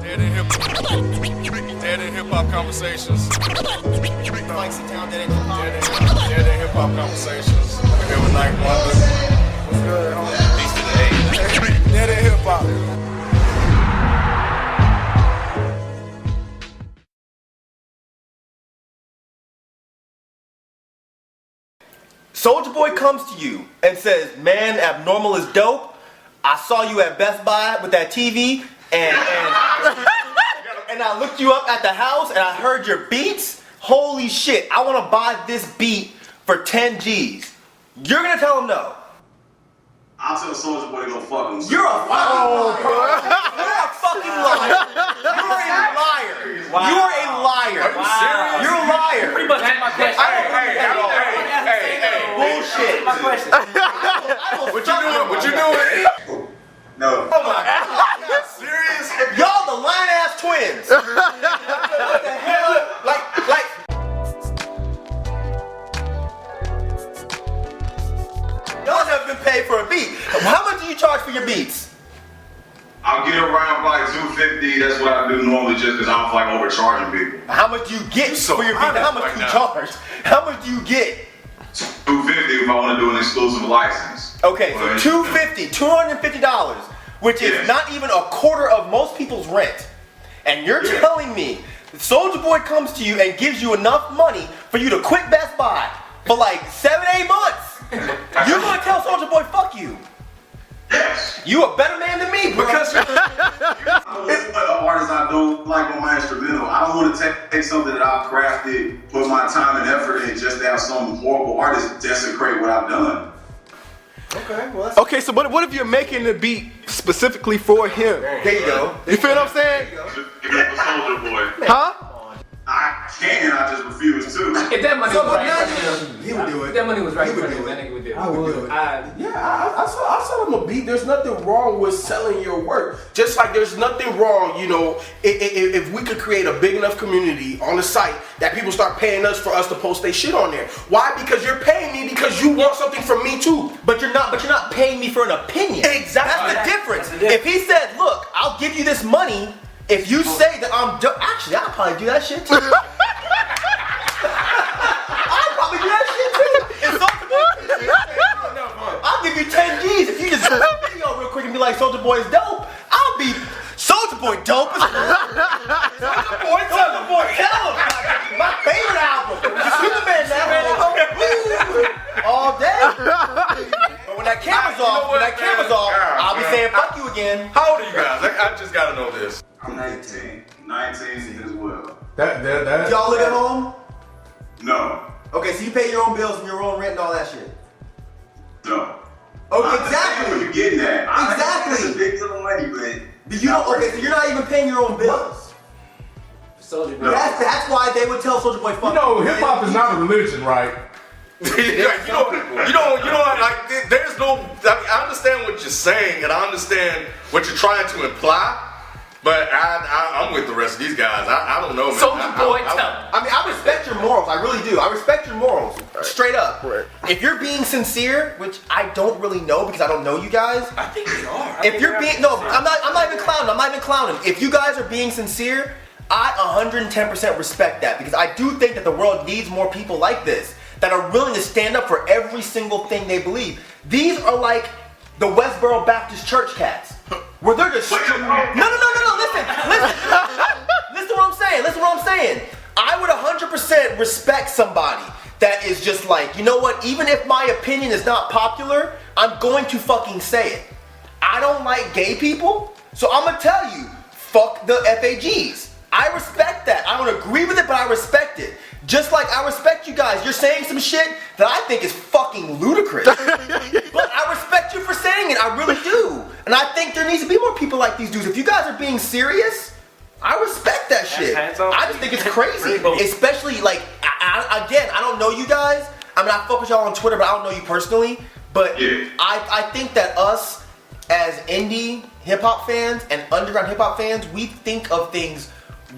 Dead in hip hop conversations. Mike's in town, dead in hip hop. Dead in hip hop conversations. Here with Night Wonder. What's good, homie? Peace to the A. Dead in hip hop. Soulja Boy comes to you and says, "Man, Abnormal is dope. I saw you at Best Buy with that TV, and I looked you up at the house, and I heard your beats. Holy shit, I want to buy this beat for 10 G's. You're gonna tell him no. I'll tell Soulja Boy to go fuck himself. You're a fucking liar. You're a liar. Wow. You're a liar. Are you serious? You're a liar. Pretty much that's my question. Hey. Bullshit. My question. What you doing? No. Oh my God. Serious? Y'all the line ass twins. What the hell? Like. Y'all have been paid for a beat. How much do you charge for your beats? I'll get around like $250. That's what I do normally just because I don't like overcharging people. How much do you get so for your beat? honest How much right do you now. charge? How much do you get? $250 if I want to do an exclusive license. Okay, so $250, which is Yes. not even a quarter of most people's rent. And you're telling me Soulja Boy comes to you and gives you enough money for you to quit Best Buy for like 7-8 months. You're gonna tell Soulja Boy, fuck you. Yes. You a better man than me, bro. Because I don't want an artist I don't like on my instrumental. I don't want to take something that I've crafted, put my time and effort in just to have some horrible artist desecrate what I've done. Okay, well, that's Okay, so what if you're making the beat specifically for him? there you go. You feel what I'm saying? Give it for Soulja Boy. Huh? I can, I just refuse to. If that money was right for him, He would do if it. that money was right He for would him, do that it. nigga would do it. I would do it. I sell them a beat. There's nothing wrong with selling your work. Just like there's nothing wrong, you know, if we could create a big enough community on the site that people start paying us for us to post their shit on there. Why? Because you're paying me because you want something from me too. But you're not paying me for an opinion. Exactly. That's the difference. If he said, look, I'll give you this money if you say that I'm actually, I'll probably do that shit too. I'll probably do that shit too. If Soulja Boy, I'll give you 10 G's if you just do a video real quick and be like, Soulja Boy is dope. I'll be Soulja Boy dope as Soulja Boy, tell him. My favorite album. Superman now. All day. But when that camera's off, I'll be saying fuck you again. How old are you guys? I just gotta know this. I'm 19. 19 as well. That. Y'all live at home? No. Okay, so you pay your own bills and your own rent and all that shit. No. Okay, I understand where you're getting at. Exactly. It's a big deal of money, but But you don't. Okay, so you're not even paying your own bills. Soulja Boy. No. That's why they would tell Soulja Boy fuck. You know, hip hop is not a religion, right? you don't like. There's no. I mean, I understand what you're saying, and I understand what you're trying to imply. But I'm with the rest of these guys. I don't know, man. Soulja Boy, tell him. I mean, I respect your morals. I really do. I respect your morals, straight up. Right. If you're being sincere, which I don't really know because I don't know you guys. I think they are. If you're being I'm not even clowning. I'm not even clowning. If you guys are being sincere, I 110% respect that because I do think that the world needs more people like this that are willing to stand up for every single thing they believe. These are like the Westboro Baptist Church cats, where they're just no. Listen what I'm saying. I would 100% respect somebody that is just like, you know what? Even if my opinion is not popular, I'm going to fucking say it. I don't like gay people, so I'm gonna tell you, fuck the FAGs. I respect that. I don't agree with it, but I respect it. Just like I respect you guys. You're saying some shit that I think is fucking ludicrous. But I respect you for saying it. I really do. And I think there needs to be more people like these dudes. If you guys are being serious, I respect that shit. I just think it's crazy. Especially like, again, I don't know you guys. I mean, I fuck with y'all on Twitter, but I don't know you personally. But Yeah. I think that us as indie hip hop fans and underground hip hop fans, we think of things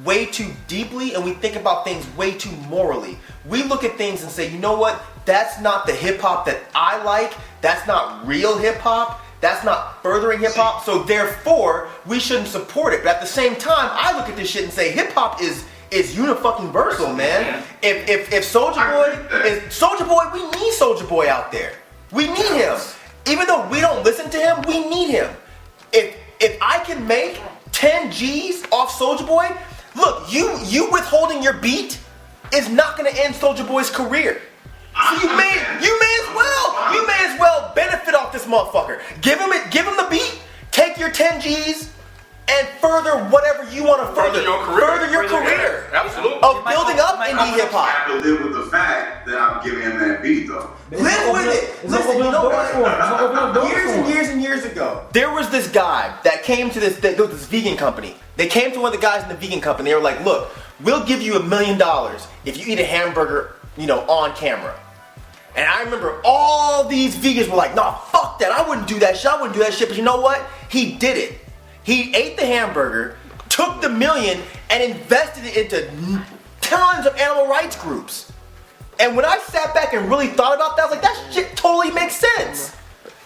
way too deeply and we think about things way too morally. We look at things and say, you know what? That's not the hip hop that I like. That's not real hip hop. That's not furthering hip hop. So therefore, we shouldn't support it. But at the same time, I look at this shit and say hip hop is unifucking versatile, man. If Soulja Boy, we need Soulja Boy out there. We need him. Even though we don't listen to him, we need him. If I can make 10 G's off Soulja Boy, look, you withholding your beat is not gonna end Soulja Boy's career. So you may as well benefit off this motherfucker. Give him the beat, take your 10 G's, and further whatever you want to further your career. Further your career. Yeah, absolutely. Of building up indie hip I hop. have to live with the fact that I'm giving him that beat though. Live with it. Listen, you know what? Years and years ago, there was this guy that came to this vegan company. They came to one of the guys in the vegan company. They were like, look, we'll give you $1 million if you eat a hamburger, on camera. And I remember all these vegans were like, nah, fuck that. I wouldn't do that shit. But you know what? He did it. He ate the hamburger, took the $1 million, and invested it into tons of animal rights groups. And when I sat back and really thought about that, I was like, that shit totally makes sense.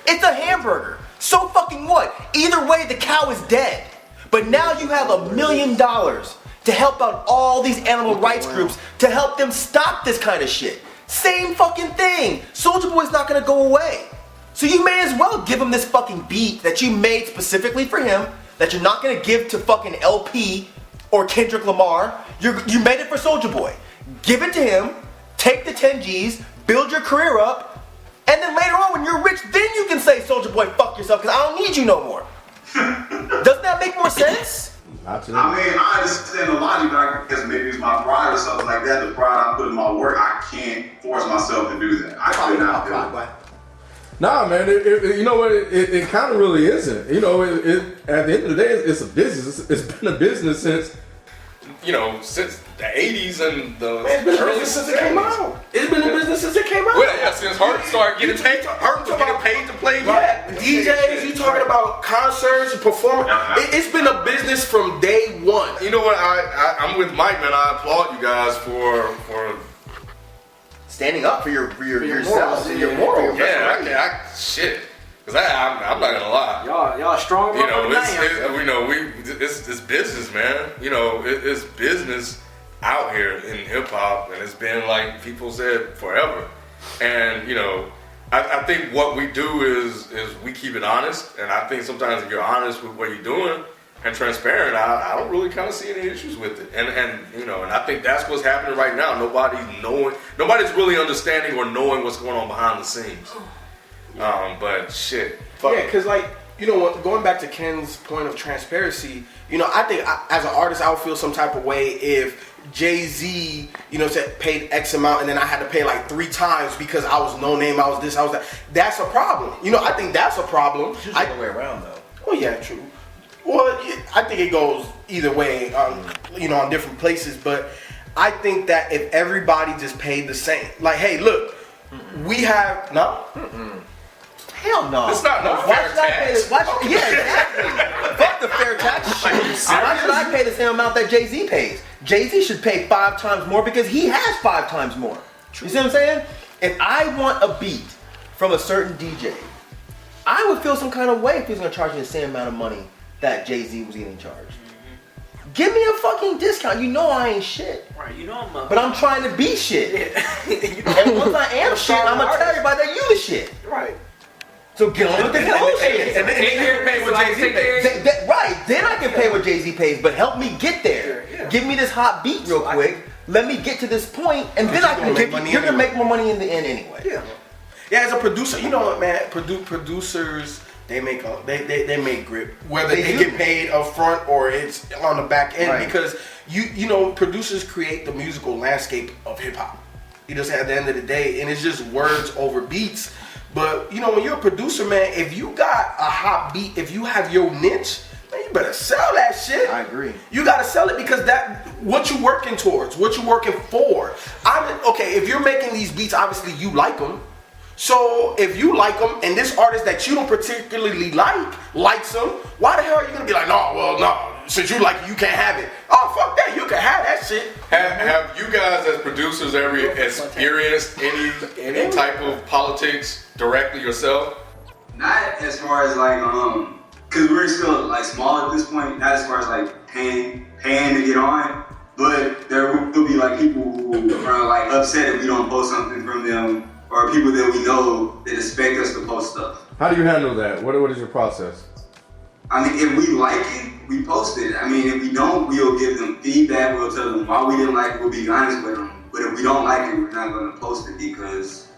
It's a hamburger. So fucking what? Either way, the cow is dead. But now you have $1 million to help out all these animal rights groups to help them stop this kind of shit. Same fucking thing. Soulja Boy's not gonna go away. So you may as well give him this fucking beat that you made specifically for him, that you're not gonna give to fucking LP or Kendrick Lamar. You made it for Soulja Boy. Give it to him, take the 10 G's, build your career up, and then later on when you're rich, then you can say, Soulja Boy, fuck yourself, because I don't need you no more. Doesn't that make more sense? Absolutely. I mean, I understand the logic, but I guess maybe it's my pride or something like that. The pride I put in my work, I can't force myself to do that. I could not do it. Nah, man, you know what? It kind of really isn't. At the end of the day, it's a business. It's been a business since the 80s and the early since it came out. It's been a business since it came out. Well, yeah, since Hurt started getting paid to play. Yeah, DJs, you talking about concerts and performing. It's been a business from day one. You know what? I'm with Mike, man. I applaud you guys for standing up for yourselves and your morals. Yeah, shit. Cause I'm not gonna lie. Y'all strong. It's business, man. It's business out here in hip hop, and it's been like people said forever. And I think what we do is we keep it honest. And I think sometimes if you're honest with what you're doing and transparent, I don't really kind of see any issues with it. And I think that's what's happening right now. Nobody's really understanding or knowing what's going on behind the scenes. But shit. Yeah, because going back to Ken's point of transparency, I think as an artist, I would feel some type of way if Jay-Z, said paid X amount and then I had to pay like 3 times because I was no name, I was this, I was that. That's a problem. I think that's a problem. It's just the other way around though. Oh yeah, true. Well, I think it goes either way, on different places. But I think that if everybody just paid the same, like, hey, look, we have Hell no. It's not no fair tax. Yeah, exactly. Fuck the fair tax shit. Why should I pay the same amount that Jay-Z pays? Jay-Z should pay 5 times more because he has 5 times more. You see what I'm saying? If I want a beat from a certain DJ, I would feel some kind of way if he was going to charge me the same amount of money that Jay-Z was getting charged. Give me a fucking discount. I ain't shit. Right, I'm but I'm trying to be shit. And once I am shit, I'm going to tell everybody that you the shit. Right. So get on with the bullshit. And then you pay what Jay-Z pays. Right, then I can pay what Jay-Z pays, but help me get there. Yeah. Give me this hot beat real quick. Let me get to this point, and then I can give you. You're gonna make more money in the end anyway. Yeah. Yeah, as a producer, you know what, man? Producers, they make grip. Whether they get paid up front or it's on the back end, right. Because producers create the musical landscape of hip hop. At the end of the day, and it's just words over beats. But when you're a producer, man, if you got a hot beat, if you have your niche, man, you better sell that shit. I agree. You gotta sell it because what you working towards, what you working for. If you're making these beats, obviously you like them. So if you like them, and this artist that you don't particularly likes them, why the hell are you gonna be like, no, since you like it, you can't have it? Oh, fuck that, you can have that shit. Have you guys as producers ever experienced any type of politics directly yourself? Not as far as like because we're still like small at this point. Not as far as like paying to get on, but there will be like people who are like upset if we don't post something from them, or people that we know that expect us to post stuff. How do you handle that? What is your process? I mean, if we like it, we post it. I mean, if we don't, we'll give them feedback. We'll tell them why we didn't like it. We'll be honest with them. But if we don't like it, we're not going to post it because,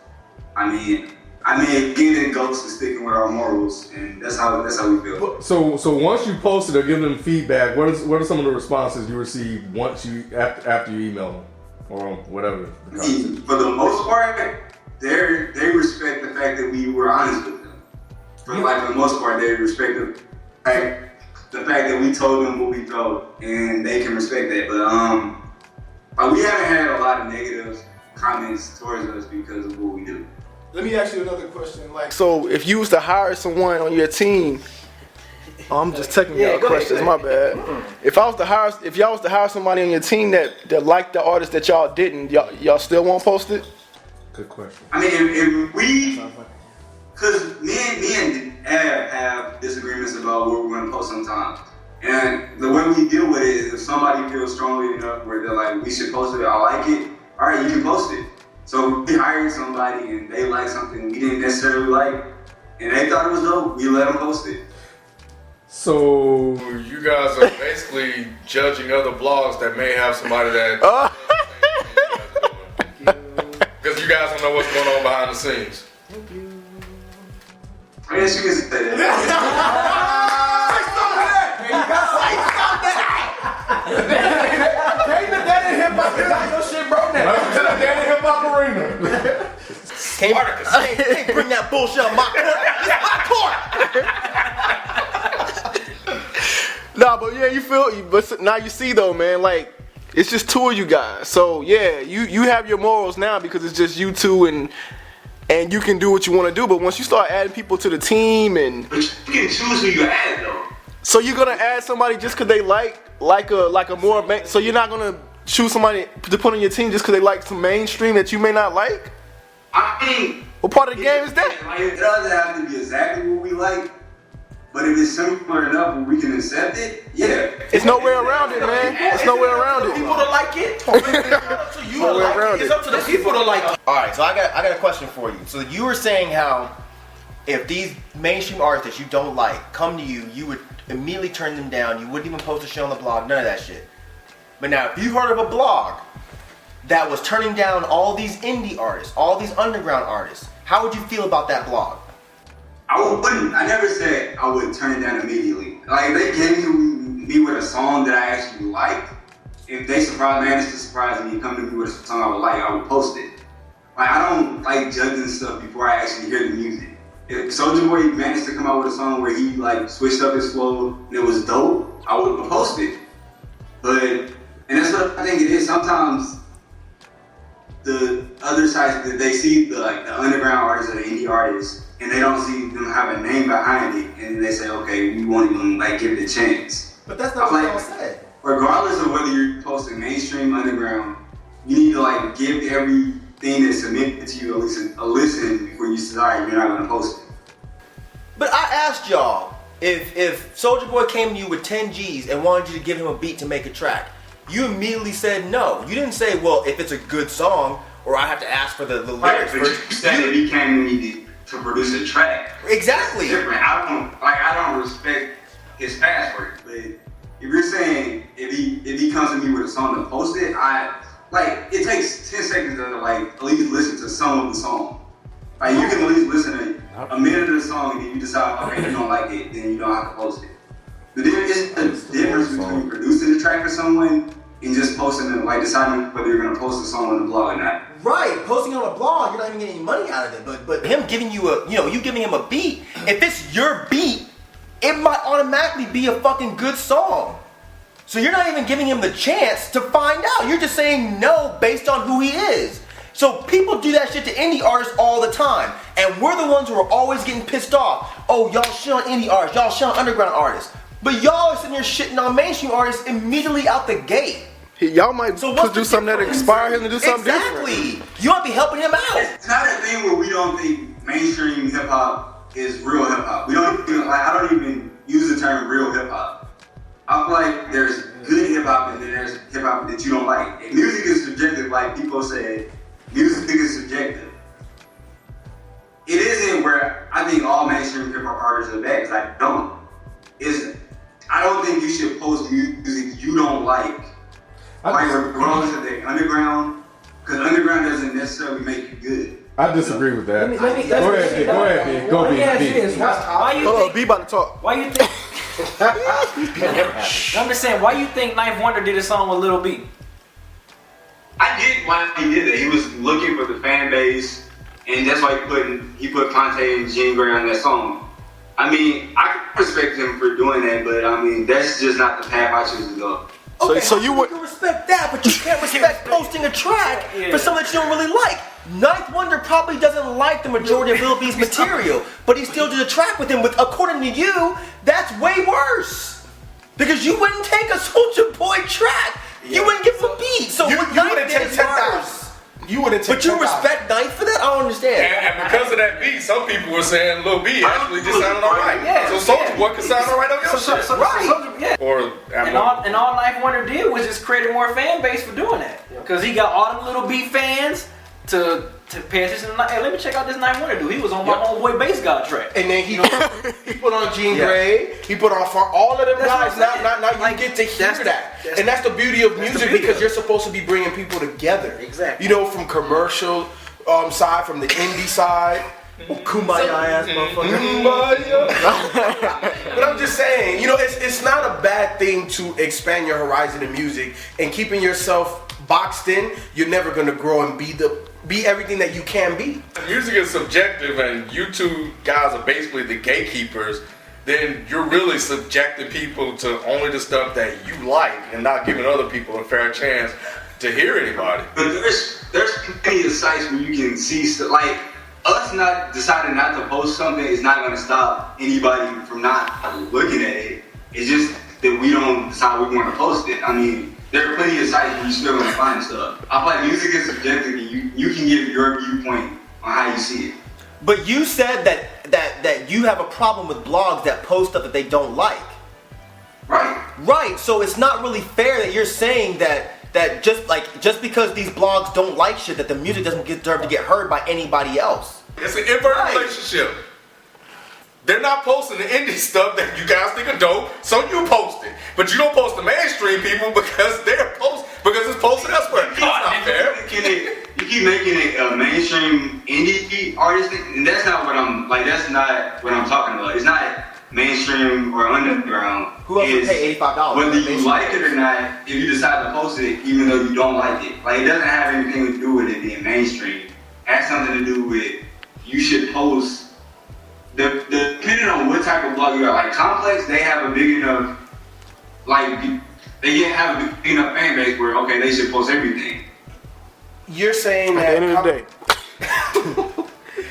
I mean, again, it goes to sticking with our morals, and that's how we feel. So once you post it or give them feedback, what are some of the responses you receive once you after you email them or whatever? For the most part, they respect the fact that we were honest with them. For the most part, they respect the fact that we told them what we felt, and they can respect that. But we haven't had a lot of negative comments towards us because of what we do. Let me ask you another question. Like, so if you was to hire someone on your team, I'm just taking y'all questions. My bad. If y'all was to hire somebody on your team that liked the artist that y'all didn't, y'all still won't post it? Good question. I mean, if we, because me and Ab have disagreements about what we're going to post sometimes. And the way we deal with it is if somebody feels strongly enough where they're like, we should post it, I like it, all right, you can post it. So we hired somebody and they like something we didn't necessarily like, and they thought it was dope, we let them post it. So you guys are basically judging other blogs that may have somebody that because you guys don't know what's going on behind the scenes. I guess you can say that. Can't bring that bullshit on my court. It's my court. Nah, but yeah, you feel. But now you see though, man. Like it's just two of you guys. So yeah, you have your morals now because it's just you two and you can do what you want to do. But once you start adding people to the team and But you can choose who you add though. so you're gonna add somebody just because they like a more. So you're not gonna choose somebody to put on your team just because they like some mainstream that you may not like. I mean, What part of the game is that? like, it doesn't have to be exactly what we like, but if it's similar enough where we can accept it, yeah. It's no way around it, man. It's no way around People it. to like it. It's up to you to No way like around it. It's it. up to the people to like it. All right, so I got a question for you. So you were saying how if these mainstream artists that you don't like come to you, you would immediately turn them down. You wouldn't even post a shit on the blog, none of that shit. But now, if you heard of a blog that was turning down all these indie artists, all these underground artists, how would you feel about that blog? I wouldn't. I never said I would turn it down immediately. Like, if they came to me with a song that I actually liked, if they managed to surprise me and come to me with a song I would like, I would post it. Like, I don't like judging stuff before I actually hear the music. If Soulja Boy managed to come out with a song where he like switched up his flow and it was dope, I would post it. And that's what I think it is. Sometimes the other side, that they see the underground artists or the indie artists, and they don't see them have a name behind it, and they say, okay, we won't even give it a chance. But that's not what y'all said. Regardless of whether you're posting mainstream, underground, you need to give everything that's submitted to you at least a listen before you say, all right, you're not gonna post it. But I asked y'all, if Soulja Boy came to you with 10 G's and wanted you to give him a beat to make a track, you immediately said no. You didn't say, well, if it's a good song, or I have to ask for the lyrics But first. you said if he came to me to produce a track. Exactly. It's different. I don't respect his past work. But if you're saying if he comes to me with a song to post it, it takes 10 seconds to at least listen to some of the song. You can at least listen to a minute of the song and then you decide, okay, you don't like it, then you don't have to post it. But there is a difference between producing a track for someone and just posting it, deciding whether you're gonna post a song on the blog or not. Right, posting on a blog, you're not even getting any money out of it. But him giving you you giving him a beat, if it's your beat, it might automatically be a fucking good song. So you're not even giving him the chance to find out. You're just saying no based on who he is. So people do that shit to indie artists all the time. And we're the ones who are always getting pissed off. Oh, y'all shit on indie artists, y'all shit on underground artists. But y'all are sitting here shitting on mainstream artists immediately out the gate. Y'all might do something that inspire him to do something different. Exactly. You might be helping him out. It's not a thing where we don't think mainstream hip hop is real hip hop. We don't even like. I don't even use the term real hip hop. I feel like there's good hip hop and then there's hip hop that you don't like. And music is subjective, like people say. Music is subjective. It isn't where I think all mainstream hip hop artists are bad, because I don't. I don't think you should post music you don't like. Like regardless of the underground, because underground doesn't necessarily make you good. I disagree with that. Let me- Go ahead, B. Go ahead, B. Go, Let me ask you B. this. Why you Hold on, think? B about to talk. Why you think? I'm just saying. Why you think Ninth Wonder did a song with Lil B? I get why he did that. He was looking for the fan base, and that's why he put Ponte and Jean Grey on that song. I mean, I can respect him for doing that, but I mean, that's just not the path I choose to go. Okay, so you would- can respect that, but you can't respect posting a track for someone that you don't really like. Ninth Wonder probably doesn't like the majority of Lil B's material, but he still did a track with him. With according to you, that's way worse because you wouldn't take a Soulja Boy track. You wouldn't give him a beat. So You what Ninth wouldn't did take is 10,000. worse. You wouldn't take But you 10,000. respect Ninth for that? I don't understand. And because of that beat, some people were saying Lil B actually just sounded alright. Yeah, So Soulja Boy can sound alright on your shit. Yeah. Or And all Ninth Wonder did was just create more fan base for doing that. Because he got all them Little B fans to pay attention to hey, let me check out this Ninth Wonder dude. He was on my homeboy Bass God track. And then he put on Jean Grey. He put on for all of them That's guys. what I'm saying. Now you Like, get to hear that's the- that, that's and that's the beauty of the music beauty because of it. you're supposed to be bringing people together. Exactly. You know, from commercial side, from the indie side. Kumbaya ass motherfucker. But I'm just saying, you know, it's not a bad thing to expand your horizon in music and keeping yourself boxed in. You're never gonna grow and be everything that you can be. music is subjective, and you two guys are basically the gatekeepers. Then you're really subjecting people to only the stuff that you like, and not giving other people a fair chance to hear anybody. But there's plenty of sites where you can see stuff like us not deciding not to post something is not going to stop anybody from not looking at it. It's just that we don't decide we want to post it. I mean, there are plenty of sites where you still going to find stuff. I feel like music is subjective, and you can give your viewpoint on how you see it. But you said that you have a problem with blogs that post stuff that they don't like. Right. Right, so it's not really fair that you're saying that just because these blogs don't like shit that the music doesn't deserve to get heard by anybody else. It's an inverted relationship. They're not posting the indie stuff that you guys think are dope, so you post it. But you don't post the mainstream people because it's posted elsewhere. That's not fair. You keep making it a mainstream indie artist thing, and that's not what I'm talking about. It's not mainstream or underground. Who else would pay $85? Whether you like it or not, if you decide to post it, even though you don't like it. Like, it doesn't have anything to do with it being mainstream. It has something to do with you should post. Depending on what type of blog you are, like Complex, they have a big enough, have a big enough fan base where they should post everything. You're saying that At the end of the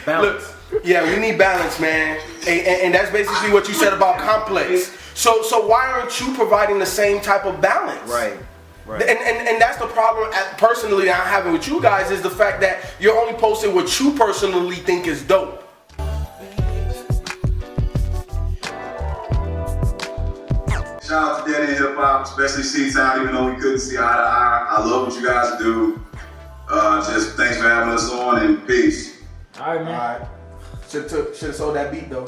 day. Look, yeah, we need balance, man, and that's basically what you said about Complex. So why aren't you providing the same type of balance? Right. And that's the problem personally I'm having with you guys is the fact that you're only posting what you personally think is dope. Shout out to Daddy Hip Hop, especially C-Town, even though we couldn't see eye to eye. I love what you guys do. Just thanks for having us on, and peace. All right, man. All right. Should have sold that beat though.